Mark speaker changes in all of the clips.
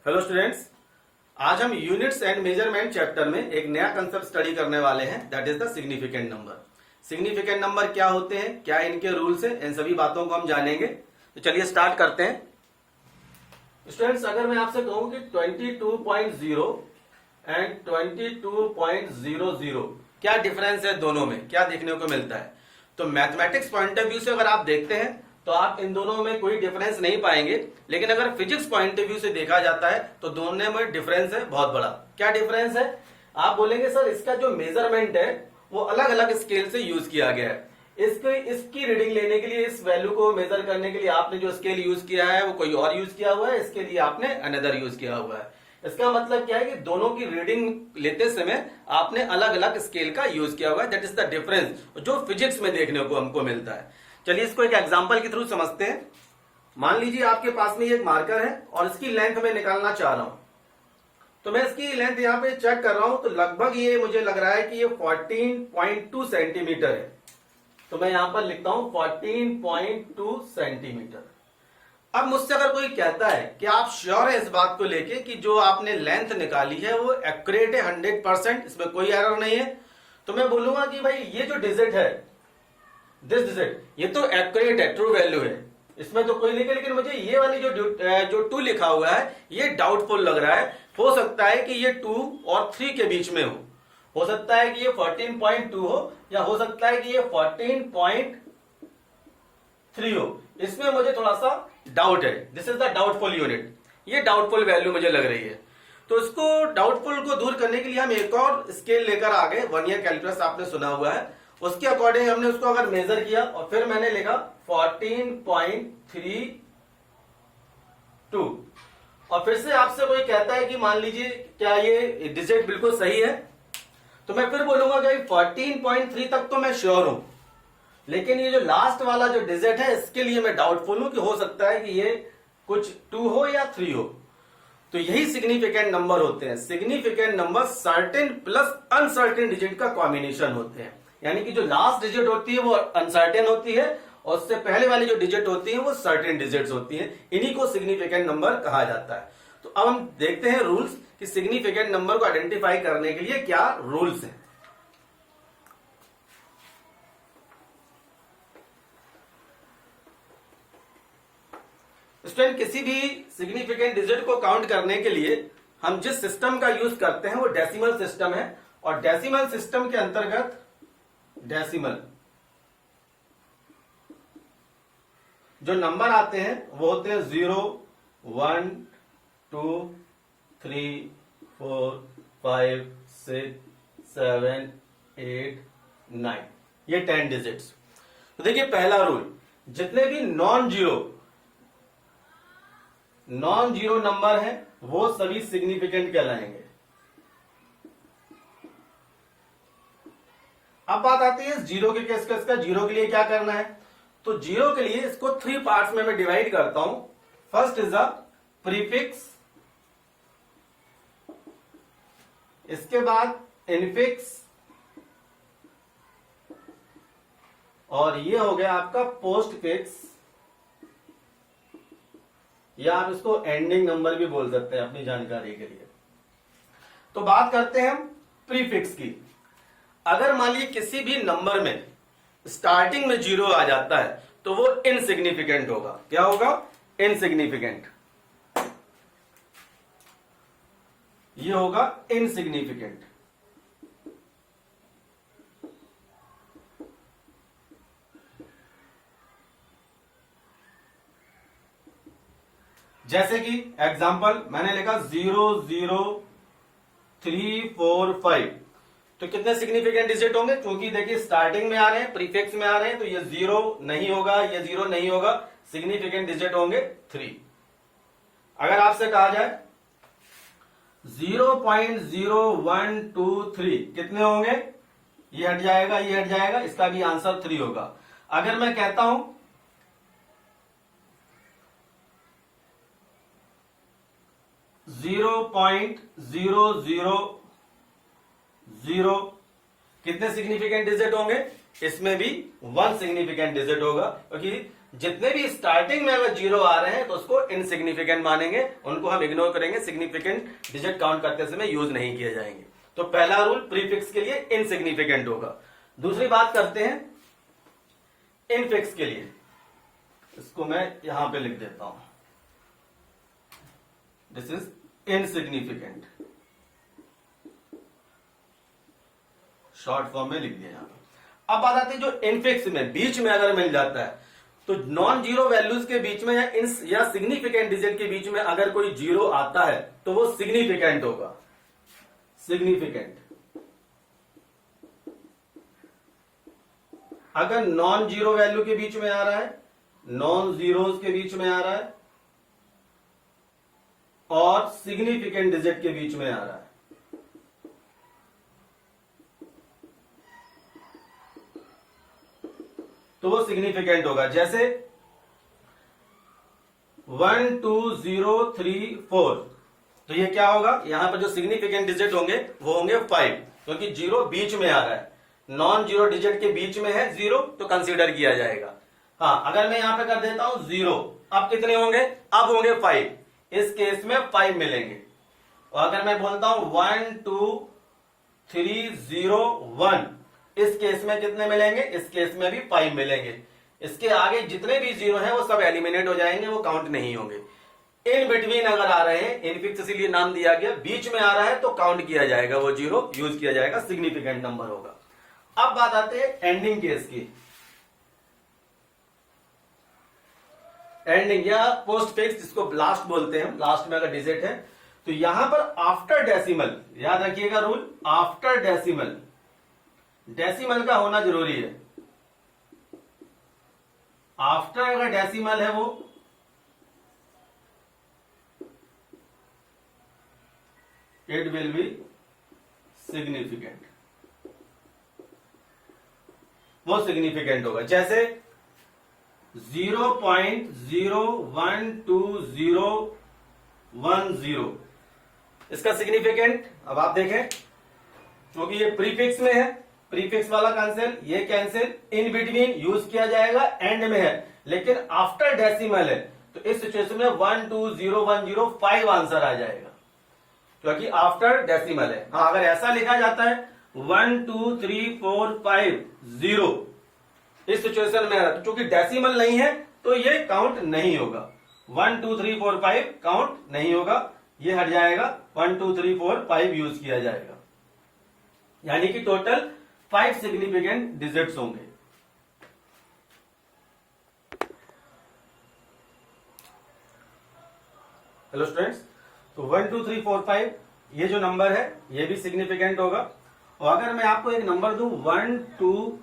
Speaker 1: Hello students, आज हम units and measurement chapter में एक नया कंसेप्ट स्टडी करने वाले हैं, that is the significant number. Significant number क्या होते हैं, क्या इनके रूल्स हैं, इन सभी बातों को हम जानेंगे। तो चलिए स्टार्ट करते हैं। स्टूडेंट्स, अगर मैं आपसे कहूं कि 22.0 एंड 22.00 क्या डिफरेंस है दोनों में, क्या देखने को मिलता है, तो मैथमेटिक्स पॉइंट ऑफ व्यू से अगर आप देखते हैं तो आप इन दोनों में कोई डिफरेंस नहीं पाएंगे। लेकिन अगर फिजिक्स पॉइंट ऑफ व्यू से देखा जाता है तो दोनों में डिफरेंस है बहुत बड़ा। क्या डिफरेंस है? आप बोलेंगे सर इसका जो मेजरमेंट है वो अलग अलग स्केल से यूज किया गया है। इसकी रीडिंग लेने के लिए, इस वैल्यू को मेजर करने के लिए आपने जो स्केल यूज किया है वो कोई और यूज किया हुआ है, इसके लिए आपने अनदर यूज किया हुआ है। इसका मतलब क्या है कि दोनों की रीडिंग लेते समय आपने अलग अलग स्केल का यूज किया हुआ है। दैट इज द डिफरेंस जो फिजिक्स में देखने को हमको मिलता है। चलिए इसको एक एग्जांपल के थ्रू समझते हैं। मान लीजिए आपके पास में एक मार्कर है और इसकी लेंथ मैं निकालना चाह रहा हूं। तो मैं इसकी लेंथ यहां पे चेक कर रहा हूं तो लगभग ये मुझे लग रहा है कि ये 14.2 सेंटीमीटर है। तो मैं यहां पर लिखता हूं 14.2 सेंटीमीटर। अब मुझसे अगर कोई कहता है कि आप श्योर है इस बात को लेके कि जो आपने लेंथ निकाली है वो एक्यूरेट है 100%, इसमें कोई एरर नहीं है, तो मैं बोलूंगा कि भाई ये जो डिजिट है, दिस डिजिट, ये तो एक्यूरेट है, ट्रू वैल्यू है, इसमें तो कोई नहीं है। लेकिन मुझे ये वाली जो 2 लिखा हुआ है ये डाउटफुल लग रहा है। हो सकता है कि ये 2 और 3 के बीच में हो सकता है कि ये 14.2 हो, या हो सकता है कि ये 14.3 हो। इसमें मुझे थोड़ा सा डाउट है। This is the doubtful unit, ये डाउटफुल वैल्यू मुझे लग रही है। तो इसको डाउटफुल को दूर करने के लिए हम एक और स्केल लेकर आ गए। 1 ईयर कैलकुलस आपने सुना हुआ है, उसके अकॉर्डिंग हमने उसको अगर मेजर किया और फिर मैंने लिखा 14.32। और फिर से आपसे कोई कहता है कि मान लीजिए क्या ये डिजिट बिल्कुल सही है, तो मैं फिर बोलूंगा कि 14.3 तक तो मैं श्योर हूं, लेकिन ये जो लास्ट वाला जो डिजिट है इसके लिए मैं डाउटफुल हूं कि हो सकता है कि ये कुछ 2 हो या 3 हो। तो यही सिग्निफिकेंट नंबर होते हैं। Significant number certain plus uncertain digit का कॉम्बिनेशन होते हैं। यानी कि जो लास्ट डिजिट होती है वो अनसर्टेन होती है और उससे पहले वाली जो डिजिट होती है वो सर्टेन डिजिट्स होती हैं। इन्हीं को सिग्निफिकेंट नंबर कहा जाता है। तो अब हम देखते हैं रूल्स कि सिग्निफिकेंट नंबर को आइडेंटिफाई करने के लिए क्या रूल्स हैं। स्टूडेंट, किसी भी सिग्निफिकेंट डिजिट को काउंट करने के लिए हम जिस सिस्टम का यूज करते हैं वो डेसिमल सिस्टम है। और डेसिमल सिस्टम के अंतर्गत डेसिमल जो नंबर आते हैं वो होते हैं 0, 1, 2, 3, 4, 5, 6, 7, 8, 9, ये 10 डिजिट्स। तो देखिए पहला रूल, जितने भी नॉन जीरो नंबर हैं वो सभी सिग्निफिकेंट कहलाएंगे। अब बात आती है जीरो के केस का। जीरो के लिए क्या करना है, तो जीरो के लिए इसको 3 पार्ट्स में मैं डिवाइड करता हूं। फर्स्ट इज अ प्रीफिक्स, इसके बाद इनफिक्स, और ये हो गया आपका पोस्ट फिक्स, या आप इसको एंडिंग नंबर भी बोल सकते हैं अपनी जानकारी के लिए। तो बात करते हैं हम प्रीफिक्स की। अगर मान लीजिए किसी भी नंबर में स्टार्टिंग में 0 आ जाता है तो वो इनसिग्निफिकेंट होगा। क्या होगा? इनसिग्निफिकेंट। ये होगा इनसिग्निफिकेंट। जैसे कि एग्जांपल मैंने लिखा 0, 0, 3, 4, 5, तो कितने सिग्निफिकेंट डिजिट होंगे? क्योंकि देखिए स्टार्टिंग में आ रहे हैं, प्रीफिक्स में आ रहे हैं, तो ये 0 नहीं होगा, ये 0 नहीं होगा। सिग्निफिकेंट डिजिट होंगे 3। अगर आपसे कहा जाए 0.0123 कितने होंगे? ये हट जाएगा, ये हट जाएगा, इसका भी आंसर 3 होगा। अगर मैं कहता हूं 0.000 कितने सिग्निफिकेंट डिजिट होंगे? इसमें भी 1 सिग्निफिकेंट डिजिट होगा, क्योंकि जितने भी स्टार्टिंग में अगर जीरो आ रहे हैं तो उसको इनसिग्निफिकेंट मानेंगे, उनको हम इग्नोर करेंगे, सिग्निफिकेंट डिजिट काउंट करते समय यूज नहीं किए जाएंगे। तो पहला रूल प्रीफिक्स के लिए इनसिग्निफिकेंट होगा। दूसरी बात करते हैं इनफिक्स के लिए, इसको मैं यहां पे लिख देता हूं, this is insignificant, short form में लिख दिया यहां पे। अब बात आती है जो इनफिक्स में बीच में अगर मिल जाता है, तो नॉन जीरो वैल्यूज के बीच में या सिग्निफिकेंट डिजिट के बीच में अगर कोई जीरो आता है तो वो सिग्निफिकेंट होगा, सिग्निफिकेंट। अगर नॉन जीरो वैल्यू के बीच में आ रहा है, नॉन जीरोज के बीच में आ रहा है और सिग्निफिकेंट डिजिट के बीच में आ रहा है, तो वो सिग्निफिकेंट होगा। जैसे 1 2 0 3 4, तो ये क्या होगा, यहां पर जो सिग्निफिकेंट डिजिट होंगे वो होंगे 5, क्योंकि जीरो बीच में आ रहा है, नॉन जीरो डिजिट के बीच में है जीरो, तो कंसीडर किया जाएगा। हाँ, अगर मैं यहां पे कर देता हूं 0, अब कितने होंगे, अब होंगे 5, इस केस में 5 मिलेंगे। और अगर मैं बोलता हूं 1 2 3 0 1, इस केस में कितने मिलेंगे, इस केस में भी 5 मिलेंगे। इसके आगे जितने भी जीरो हैं वो सब एलिमिनेट हो जाएंगे, वो काउंट नहीं होंगे। इन बिटवीन अगर आ रहे हैं, इनफिक्स इसीलिए नाम दिया गया, बीच में आ रहा है तो काउंट किया जाएगा, वो जीरो यूज किया जाएगा, सिग्निफिकेंट नंबर होगा। अब बात आते हैं एंडिंग केस की। एंडिंग या पोस्ट फिक्स, जिसको लास्ट बोलते हैं, लास्ट में अगर डिजिट है, तो यहां पर आफ्टर डेसिमल, याद रखिएगा रूल, आफ्टर डेसिमल, डेसिमल का होना जरूरी है। आफ्टर अगर डेसिमल है वो इट विल बी सिग्निफिकेंट, वो सिग्निफिकेंट होगा। जैसे 0.01210, इसका सिग्निफिकेंट अब आप देखें, क्योंकि ये प्रीफिक्स में है, प्रीफिक्स वाला कैंसिल, ये कैंसिल, इन बिटवीन यूज किया जाएगा, एंड में है, लेकिन आफ्टर डेसिमल है, तो इस सिचुएशन में 120105 आंसर आ जाएगा, क्योंकि आफ्टर डेसिमल है। हाँ, अगर ऐसा लिखा जाता है 1 2 3 4 5 0, इस सिचुएशन में है, क्योंकि डेसिमल नहीं है तो ये काउंट नहीं होगा, 1 2 3 4 5 काउंट नहीं होगा, ये हट जाएगा, 1 2 3 4 5 यूज किया जाएगा, यानी कि टोटल 5 सिग्निफिकेंट डिजिट्स होंगे। हेलो स्टूडेंट्स, तो 1 2 3 4 5 ये जो नंबर है ये भी सिग्निफिकेंट होगा। और अगर मैं आपको एक नंबर दूं 1 2,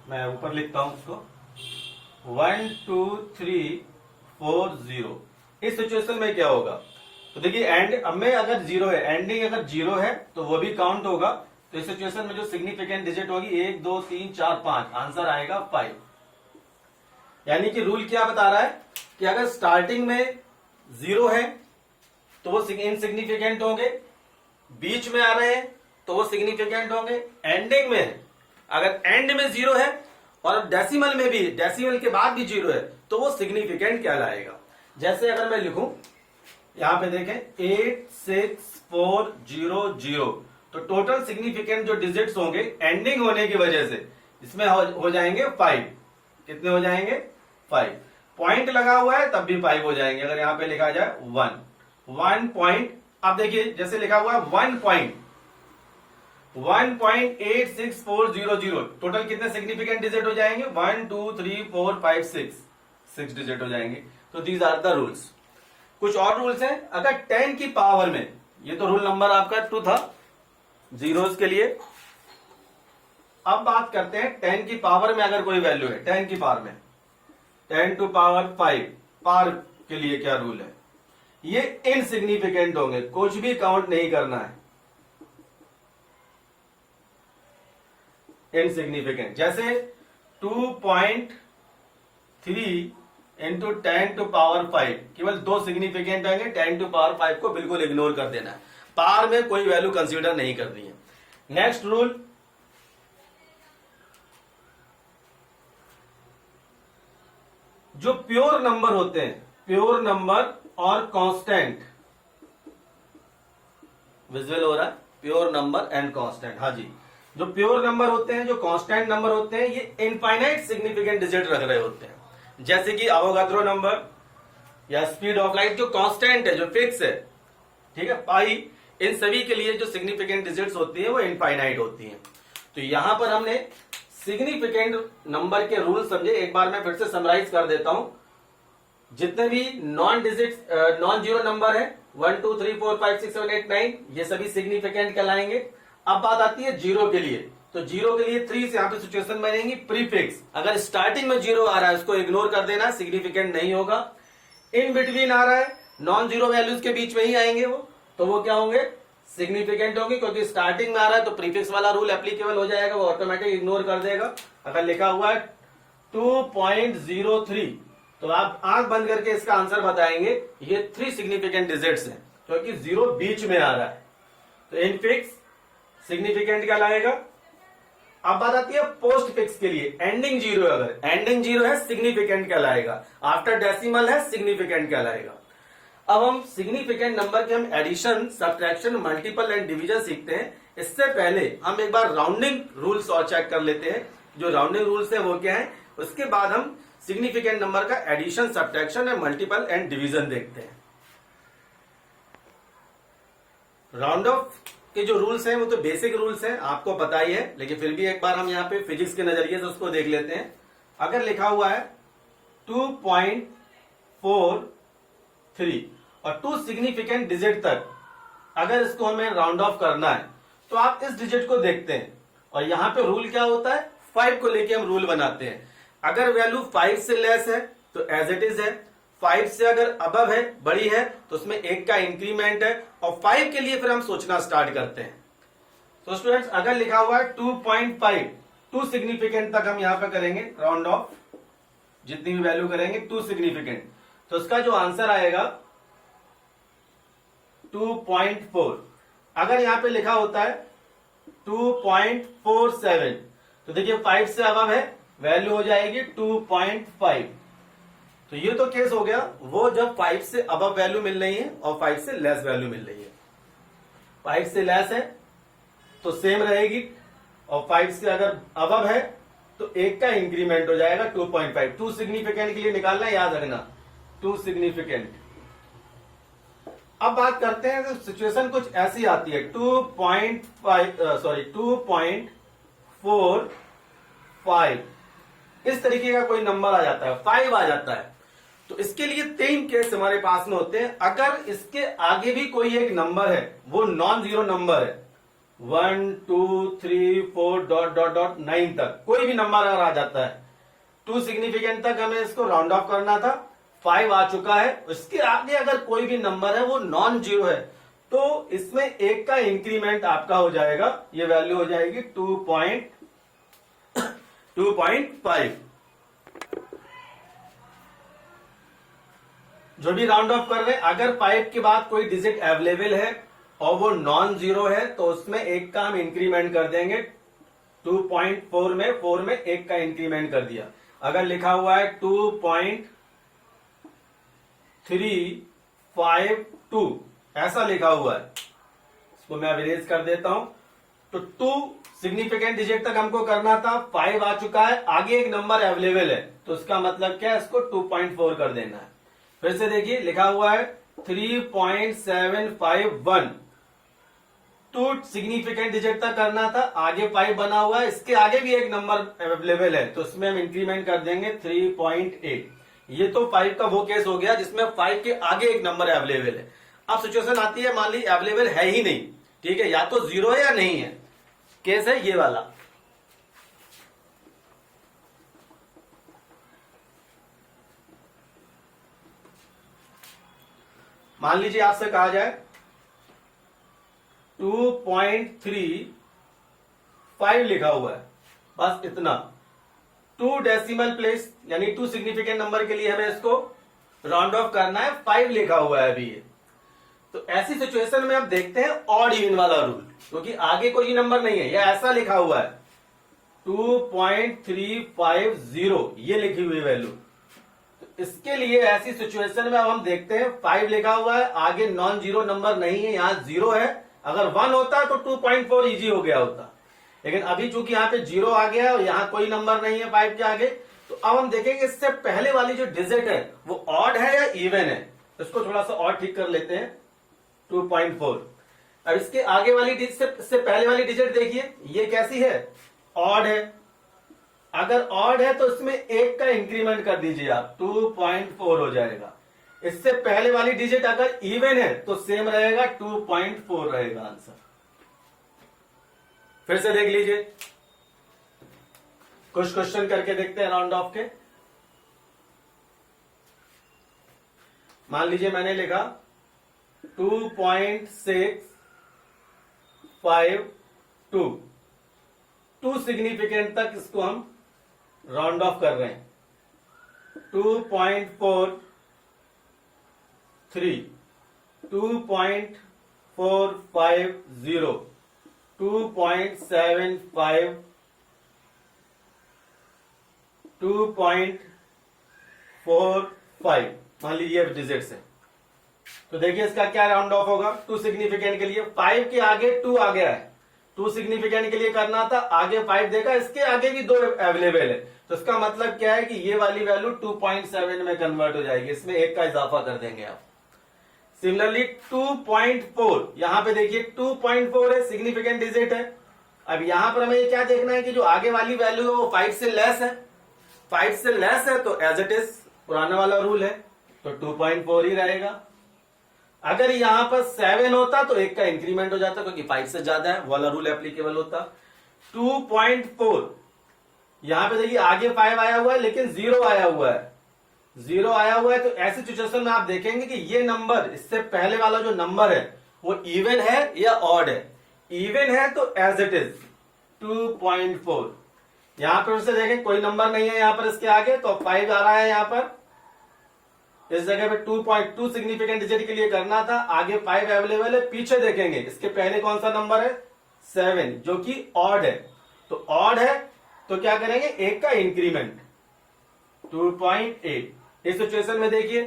Speaker 1: मैं ऊपर लिखता हूं उसको, 1 2 3 4 0, इस सिचुएशन में क्या होगा, तो देखिए एंड, अब में अगर जीरो है, एंडिंग अगर जीरो है तो वो भी काउंट होगा, तो इस सिचुएशन में जो सिग्निफिकेंट डिजिट होगी 1 2 3 4 5, आंसर आएगा 5। यानी कि रूल क्या बता रहा है कि अगर स्टार्टिंग में जीरो है तो वो इनसिग्निफिकेंट होंगे, बीच में आ रहे हैं तो वो सिग्निफिकेंट होंगे, एंडिंग में अगर एंड में जीरो है और डेसिमल में भी, डेसिमल के बाद भी जीरो है, तो वो सिग्निफिकेंट कहलाएगा। जैसे अगर मैं लिखूं, यहां पे देखें 86400, तो टोटल सिग्निफिकेंट जो डिजिट्स होंगे एंडिंग होने की वजह से इसमें हो जाएंगे 5। कितने हो जाएंगे? 5। पॉइंट लगा हुआ है तब भी 5 हो जाएंगे। अगर यहां पे लिखा जाए 1 पॉइंट, अब देखिए जैसे लिखा हुआ है 1.864000, टोटल कितने सिग्निफिकेंट डिजिट हो जाएंगे? 1 2 3 4 5 6 डिजिट हो जाएंगे। तो दीज आर द रूल्स। कुछ और रूल्स हैं। अगर 10 की पावर में, ये तो रूल नंबर आपका 2 था जीरोस के लिए। अब बात करते हैं 10 की पावर में अगर कोई वैल्यू है, 10 की पावर में 10 टू पावर 5 पावर के लिए क्या रूल है? ये इनसिग्निफिकेंट होंगे, कुछ भी काउंट नहीं करना है, इनसिग्निफिकेंट। जैसे 2.3 इंटू 10 टू पावर 5, केवल 2 सिग्निफिकेंट आएंगे, 10 टू पावर 5 को बिल्कुल इग्नोर कर देना है, पावर में कोई वैल्यू कंसीडर नहीं करनी है। नेक्स्ट रूल, जो प्योर नंबर होते हैं, प्योर नंबर और कांस्टेंट, विजुअल हो रहा है, प्योर नंबर एंड कांस्टेंट, हाँ जी, जो प्योर नंबर होते हैं, जो कांस्टेंट नंबर होते हैं, ये इनफाइनाइट सिग्निफिकेंट डिजिट रख रहे होते हैं, जैसे कि अवोगाद्रो नंबर या स्पीड ऑफ लाइट, जो कांस्टेंट है, जो फिक्स है, ठीक है, पाई, इन सभी के लिए जो सिग्निफिकेंट डिजिट्स होती है वो इनफाइनाइट होती हैं। तो यहां पर हमने सिग्निफिकेंट नंबर के रूल समझे, एक बार मैं फिर से समराइज कर देता हूं। जितने भी नॉन जीरो नंबर है 1 2 3 4 5 6 7 8 9, ये सभी सिग्निफिकेंट कहलाएंगे। अब बात आती है जीरो के लिए, तो जीरो के लिए 3 से यहां पे सिचुएशन बनेगी प्रीफिक्स। अगर स्टार्टिंग में जीरो आ रहा है उसको इग्नोर कर देना, सिग्निफिकेंट नहीं होगा। इन बिटवीन आ रहा है, नॉन जीरो वैल्यूज के बीच में ही आएंगे वो, तो वो क्या होंगे, सिग्निफिकेंट होंगे, क्योंकि स्टार्टिंग में आ रहा है तो प्रीफिक्स वाला रूल एप्लीकेबल हो जाएगा, वो ऑटोमेटिक इग्नोर कर देगा। अगर लिखा हुआ है 2.03, तो आप आंख बंद करके इसका आंसर बताएंगे, ये 3 सिग्निफिकेंट डिजिट्स हैं, क्योंकि जीरो बीच में आ रहा है, तो इनफिक्स सिग्निफिकेंट कहलाएगा। अब बात आती है पोस्ट फिक्स के लिए, एंडिंग जीरो, अगर एंडिंग जीरो है सिग्निफिकेंट कहलाएगा, आफ्टर डेसिमल है सिग्निफिकेंट कहलाएगा। अब हम सिग्निफिकेंट नंबर के हम addition, subtraction, multiple and division सीखते हैं। इससे पहले हम एक बार राउंडिंग रूल्स और चेक कर लेते हैं, जो राउंडिंग रूल्स है वो क्या है, उसके बाद हम सिग्निफिकेंट नंबर का addition, subtraction and multiple and division देखते हैं। राउंड ऑफ के जो रूल्स हैं वो तो बेसिक रूल्स हैं, आपको पता ही है, लेकिन फिर भी एक बार हम यहाँ पे फिजिक्स के नजरिए से उसको देख लेते हैं। अगर लिखा हुआ है 2.43 और 2 सिग्निफिकेंट डिजिट तक अगर इसको हमें राउंड ऑफ करना है, तो आप इस डिजिट को देखते हैं, और यहां पे रूल क्या होता है, 5 को लेके हम रूल बनाते हैं। अगर वैल्यू 5 से लेस है तो एज इट इज है, 5 से अगर अबव है, बड़ी है, तो उसमें 1 का इंक्रीमेंट है, और 5 के लिए फिर हम सोचना स्टार्ट करते हैं। तो स्टूडेंट्स, अगर लिखा हुआ है 2.5, 2 सिग्निफिकेंट तक हम यहां पे करेंगे राउंड ऑफ, जितनी भी वैल्यू करेंगे 2 सिग्निफिकेंट, तो उसका जो आंसर आएगा 2.4। अगर यहां पे लिखा होता है 2.47, तो देखिए 5 से अबव है, वैल्यू हो जाएगी 2.5। तो ये तो केस हो गया वो जब 5 से अबव वैल्यू मिल रही है और 5 से लेस वैल्यू मिल रही है। 5 से लेस है तो सेम रहेगी, और 5 से अगर अबव है तो 1 का इंक्रीमेंट हो जाएगा 2.5। 2 सिग्निफिकेंट के लिए निकालना है, याद रखना 2 सिग्निफिकेंट। अब बात करते हैं, तो सिचुएशन कुछ ऐसी आती है 2.45, इस तरीके का कोई नंबर आ जाता है, 5 आ जाता है, तो इसके लिए 3 केस हमारे पास में होते हैं। अगर इसके आगे भी कोई एक नंबर है, वो नॉन जीरो नंबर है, 1 2 3 4 डॉट डॉट डॉट 9 तक कोई भी नंबर अगर आ जाता है, 2 सिग्निफिकेंट तक हमें इसको राउंड ऑफ करना था, 5 आ चुका है, उसके आगे अगर कोई भी नंबर है वो नॉन जीरो है, तो इसमें 1 का इंक्रीमेंट आपका हो जाएगा, ये वैल्यू हो जाएगी 2.5। जो भी राउंड ऑफ कर रहे हैं, अगर 5 के बाद कोई डिजिट अवेलेबल है और वो नॉन जीरो है, तो उसमें 1 का हम इंक्रीमेंट कर देंगे। 2.4 में 4 में 1 का इंक्रीमेंट कर दिया। अगर लिखा हुआ है 2.352 ऐसा लिखा हुआ है, इसको मैं अरेंज कर देता हूं, तो 2 सिग्निफिकेंट डिजिट तक हमको करना था, 5 आ चुका है, आगे एक नंबर अवेलेबल है, तो इसका मतलब क्या है, इसको 2.4 कर देना है। फिर से देखिए, लिखा हुआ है 3.751, 2 सिग्निफिकेंट डिजिट तक करना था, आगे 5 बना हुआ है, इसके आगे भी एक नंबर अवेलेबल है, तो इसमें हम इंक्रीमेंट कर देंगे 3.8। ये तो 5 का वो केस हो गया जिसमें 5 के आगे एक नंबर अवेलेबल है। अब सिचुएशन आती है, मान ली अवेलेबल है ही नहीं, ठीक है, या तो जीरो है या नहीं है, केस है ये वाला। मान लीजिए आपसे कहा जाए 2.35 लिखा हुआ है, बस इतना, 2 डेसिमल प्लेस यानी 2 सिग्निफिकेंट नंबर के लिए हमें इसको राउंड ऑफ करना है, 5 लिखा हुआ है अभी ये। तो ऐसी सिचुएशन में अब देखते हैं ऑड इवन वाला रूल, क्योंकि आगे कोई नंबर नहीं है, या ऐसा लिखा हुआ है 2.350 ये लिखी हुई वैल्यू, तो इसके लिए ऐसी सिचुएशन में अब हम देखते हैं 5 लिखा हुआ है, आगे नॉन जीरो नंबर नहीं है, यहाँ 0 है। अगर 1 होता तो 2.4 इजी हो गया होता, लेकिन अभी चूंकि यहाँ पे 0 आ गया है और यहाँ कोई नंबर नहीं है 5 के आगे, तो अब हम देखेंगे इससे पहले वाली जो डिजिट है वो ऑड है या इवन है। इसको थोड़ा सा और ठीक कर लेते हैं, 2.4। अब इसके आगे वाली डिजिट से पहले वाली डिजिट देखिए, ये कैसी है, ऑड है। अगर ऑड है तो इसमें 1 का इंक्रीमेंट कर दीजिए आप, 2.4 हो जाएगा। इससे पहले वाली डिजिट अगर इवन है तो सेम रहेगा, 2.4 रहेगा आंसर। फिर से देख लीजिए, कुछ क्वेश्चन करके देखते हैं राउंड ऑफ के। मान लीजिए मैंने लिखा 2.652, 2 सिग्निफिकेंट तक इसको हम राउंड ऑफ कर रहे हैं। 2.43, 2.450, 2.75, 2.45, मान लीजिए डिजिट्स है। तो देखिए इसका क्या राउंड ऑफ होगा 2 सिग्निफिकेंट के लिए। 5 के आगे 2 आ गया है, 2 सिग्निफिकेंट के लिए करना था, आगे 5 देखा, इसके आगे भी 2 अवेलेबल है, तो इसका मतलब क्या है कि ये वाली वैल्यू 2.7 में कन्वर्ट हो जाएगी, इसमें 1 का इजाफा कर देंगे आप। सिमिलरली 2.4, यहां पे देखिए 2.4 है, सिग्निफिकेंट डिजिट है। अब यहां पर हमें क्या देखना है कि जो आगे वाली वैल्यू है वो 5 से लेस है, 5 से लेस है तो एज इट इज पुराना वाला रूल है, तो 2.4 ही रहेगा। अगर यहां पर 7 होता तो 1 का इंक्रीमेंट हो जाता, क्योंकि 5 से ज्यादा है, वाला रूल एप्लीकेबल होता। 2.4, यहां पे देखिए आगे 5 आया हुआ है लेकिन 0 आया हुआ है, 0 आया हुआ है, तो ऐसी सिचुएशन में आप देखेंगे कि ये नंबर, इससे पहले वाला जो नंबर है वो इवन है या ऑड है। इवन है तो एज इट इज 2.4। यहां पर उससे देखें कोई नंबर नहीं है यहां पर इसके आगे, तो 5 आ रहा है यहां पर, इस जगह पे 2.2 सिग्निफिकेंट डिजिट के लिए करना था, आगे 5 अवेलेबल है। पीछे देखेंगे इसके पहले कौन सा नंबर है, 7, जो कि ऑड है, तो ऑड है तो क्या करेंगे, 1 का इंक्रीमेंट, 2.8। इस सिचुएशन में देखिए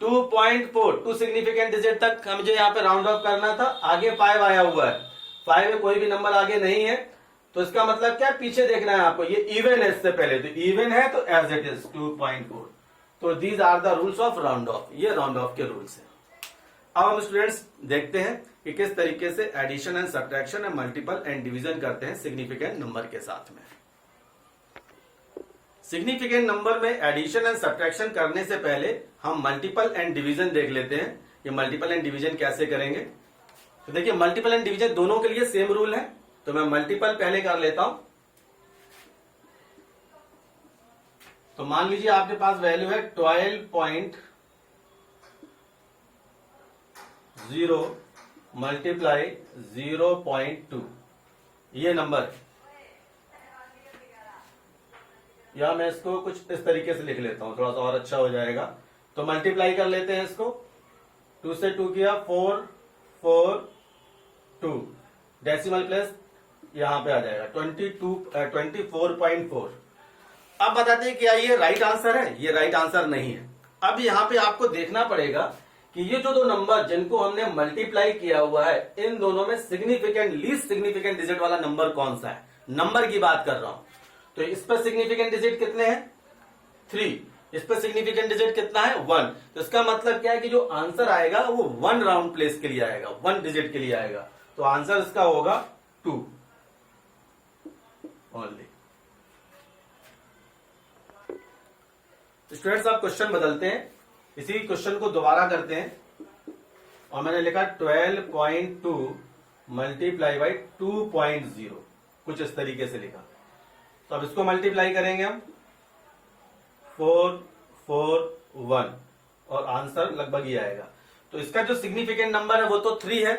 Speaker 1: 2.4, 2 सिग्निफिकेंट डिजिट तक मुझे यहाँ पे राउंड ऑफ करना था, आगे 5 आया हुआ है, 5 में कोई भी नंबर आगे नहीं है, तो इसका मतलब क्या, पीछे देखना है आपको, ये इवन है इससे पहले, तो इवन है तो एज इट इज 2.4। तो these are the rules of round off, ये राउंड ऑफ के रूल्स हैं। अब हम स्टूडेंट्स देखते हैं कि किस तरीके से addition and subtraction and multiple and division करते हैं सिग्निफिकेंट नंबर के साथ में। सिग्निफिकेंट नंबर में एडिशन एंड सब्ट्रैक्शन करने से पहले हम मल्टीपल एंड डिवीजन देख लेते हैं। ये मल्टीपल एंड डिवीजन कैसे करेंगे, तो देखिए मल्टीपल एंड डिवीजन दोनों के लिए सेम रूल है, तो मैं मल्टीपल पहले कर लेता हूं। तो मान लीजिए आपके पास वैल्यू है 12.0 मल्टीप्लाई 0.2, ये नंबर है, या मैं इसको कुछ इस तरीके से लिख लेता हूं, थोड़ा सा और अच्छा हो जाएगा। तो मल्टीप्लाई कर लेते हैं इसको, 2 से 2 किया 4, 4, 2, डेसिमल प्लेस यहां पे आ जाएगा 24.4। अब बताते हैं क्या ये राइट आंसर है, ये राइट आंसर नहीं है। अब यहां पे आपको देखना पड़ेगा कि ये जो 2 नंबर जिनको हमने मल्टीप्लाई किया हुआ है, इन दोनों में सिग्निफिकेंट, लीस्ट सिग्निफिकेंट डिजिट वाला नंबर कौन सा है, नंबर की बात कर रहा हूं। तो इस पर सिग्निफिकेंट डिजिट कितने हैं, 3, इस पर सिग्निफिकेंट डिजिट कितना है, 1। तो इसका मतलब क्या है कि जो आंसर आएगा वो 1 राउंड प्लेस के लिए आएगा, 1 डिजिट के लिए आएगा, तो आंसर इसका होगा 2 ओनली। स्टूडेंट्स आप क्वेश्चन बदलते हैं, इसी क्वेश्चन को दोबारा करते हैं, और मैंने लिखा 12.2 मल्टीप्लाई बाई 2.0, कुछ इस तरीके से लिखा। तो अब इसको मल्टीप्लाई करेंगे हम 4, 4, 1, और आंसर लगभग ये आएगा। तो इसका जो सिग्निफिकेंट नंबर है वो तो 3 है,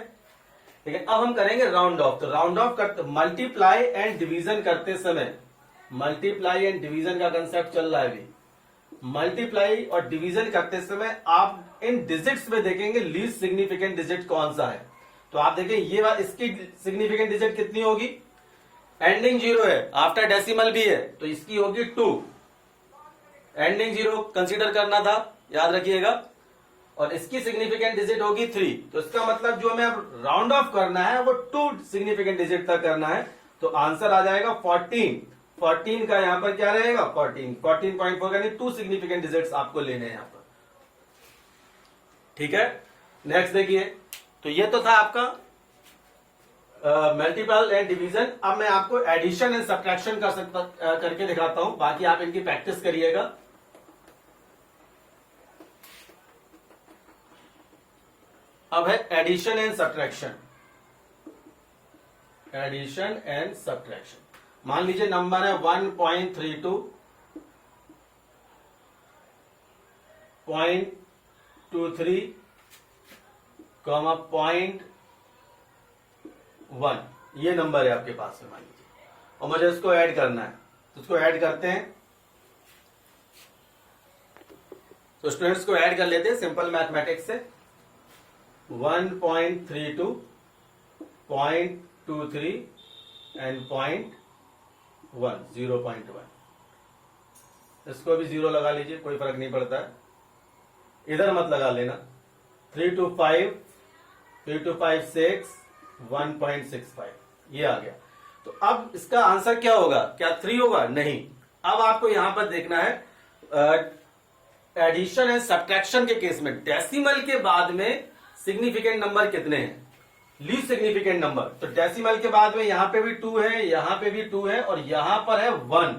Speaker 1: लेकिन अब हम करेंगे राउंड ऑफ। तो राउंड ऑफ करते, मल्टीप्लाई एंड डिवीजन करते समय, मल्टीप्लाई एंड डिवीजन का कंसेप्ट चल रहा है अभी। मल्टीप्लाई और डिवीजन करते समय आप इन डिजिट्स में देखेंगे लीस्ट सिग्निफिकेंट डिजिट कौन सा है। तो आप देखें ये बात, इसकी सिग्निफिकेंट डिजिट कितनी होगी, एंडिंग 0 है, आफ्टर डेसिमल भी है, तो इसकी होगी 2। एंडिंग 0 कंसीडर करना था, याद रखिएगा, और इसकी सिग्निफिकेंट डिजिट होगी 3। तो इसका मतलब जो हमें अब राउंड ऑफ करना है वो 2 सिग्निफिकेंट डिजिट तक करना है। तो आंसर आ जाएगा 14। 14 का यहां पर क्या रहेगा, 14.4 यानी 2 सिग्निफिकेंट डिजिट्स आपको लेने हैं यहां पर। ठीक है, नेक्स्ट देखिए, तो ये तो था आपका मल्टीपल एंड डिवीजन। अब मैं आपको एडिशन एंड सब्ट्रैक्शन करके दिखाता हूं, बाकी आप इनकी प्रैक्टिस करिएगा। अब है addition and subtraction. Addition and subtraction, मान लीजिए नंबर है 1.32, 0.23, 0.1, ये नंबर है आपके पास में मान लीजिए, और मुझे इसको ऐड करना है। तो इसको ऐड करते हैं, तो स्टूडेंट्स को ऐड कर लेते हैं सिंपल मैथमेटिक्स से। 1.32, 0.23 एंड 0.1, 0.1। इसको भी 0 लगा लीजिए, कोई फर्क नहीं पड़ता है, इधर मत लगा लेना। 3 to 5, 3 to 5, 6, 1.65, ये आ गया। तो अब इसका आंसर क्या होगा, क्या 3 होगा? नहीं। अब आपको यहां पर देखना है एडिशन एंड सब्ट्रैक्शन के केस में डेसिमल के बाद में सिग्निफिकेंट नंबर कितने हैं, लीस्ट सिग्निफिकेंट नंबर। तो डेसिमल के बाद में यहां पे भी 2 है, यहां पे भी 2 है, और यहां पर है 1।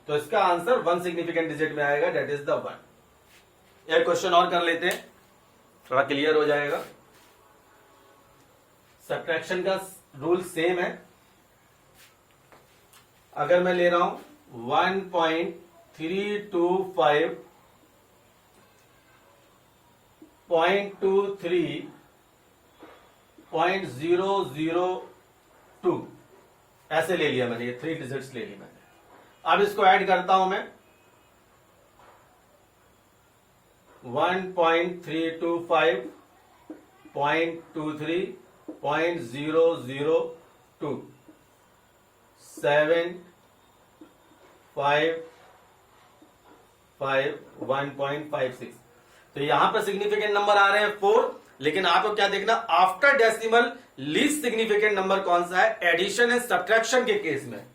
Speaker 1: तो इसका आंसर 1 सिग्निफिकेंट डिजिट में आएगा, दैट इज द 1। एक क्वेश्चन और कर लेते हैं, थोड़ा क्लियर हो जाएगा। सब्ट्रैक्शन का रूल सेम है। अगर मैं ले रहा हूं 1.325, 0.23, 0.002, ऐसे ले लिया मैंने, ये 3 डिजिट्स ले ली मैंने। अब इसको ऐड करता हूं मैं, 1.325, 0.23, 0.002, 7, 5, 1.56। तो यहां पर सिग्निफिकेंट नंबर आ रहे हैं 4, लेकिन आपको क्या देखना, after decimal least significant number कौन सा है एडिशन एंड सब्ट्रैक्शन के केस में।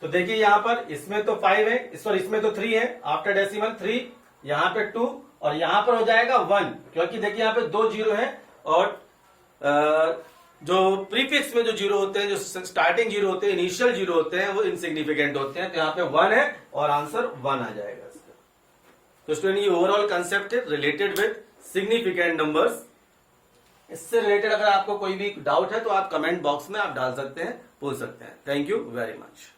Speaker 1: तो देखिए यहां पर इसमें तो 5 है, सॉरी इसमें तो 3 है, आफ्टर डेसिमल 3, यहां पे 2, और यहां पर हो जाएगा 1, क्योंकि देखिए यहां पे 2 जीरो है, और जो प्रीफिक्स में जो जीरो होते हैं, जो स्टार्टिंग जीरो होते हैं, इनिशियल जीरो होते हैं, वो इनसिग्निफिकेंट होते हैं। तो यहां पे 1 है और आंसर 1 आ जाएगा इसका। तो स्टूडेंट ये ओवरऑल कंसेप्ट है रिलेटेड विद सिग्निफिकेंट नंबर्स। इससे रिलेटेड अगर आपको कोई भी डाउट है तो आप कमेंट बॉक्स में आप डाल सकते हैं, पूछ सकते हैं। Thank you very much.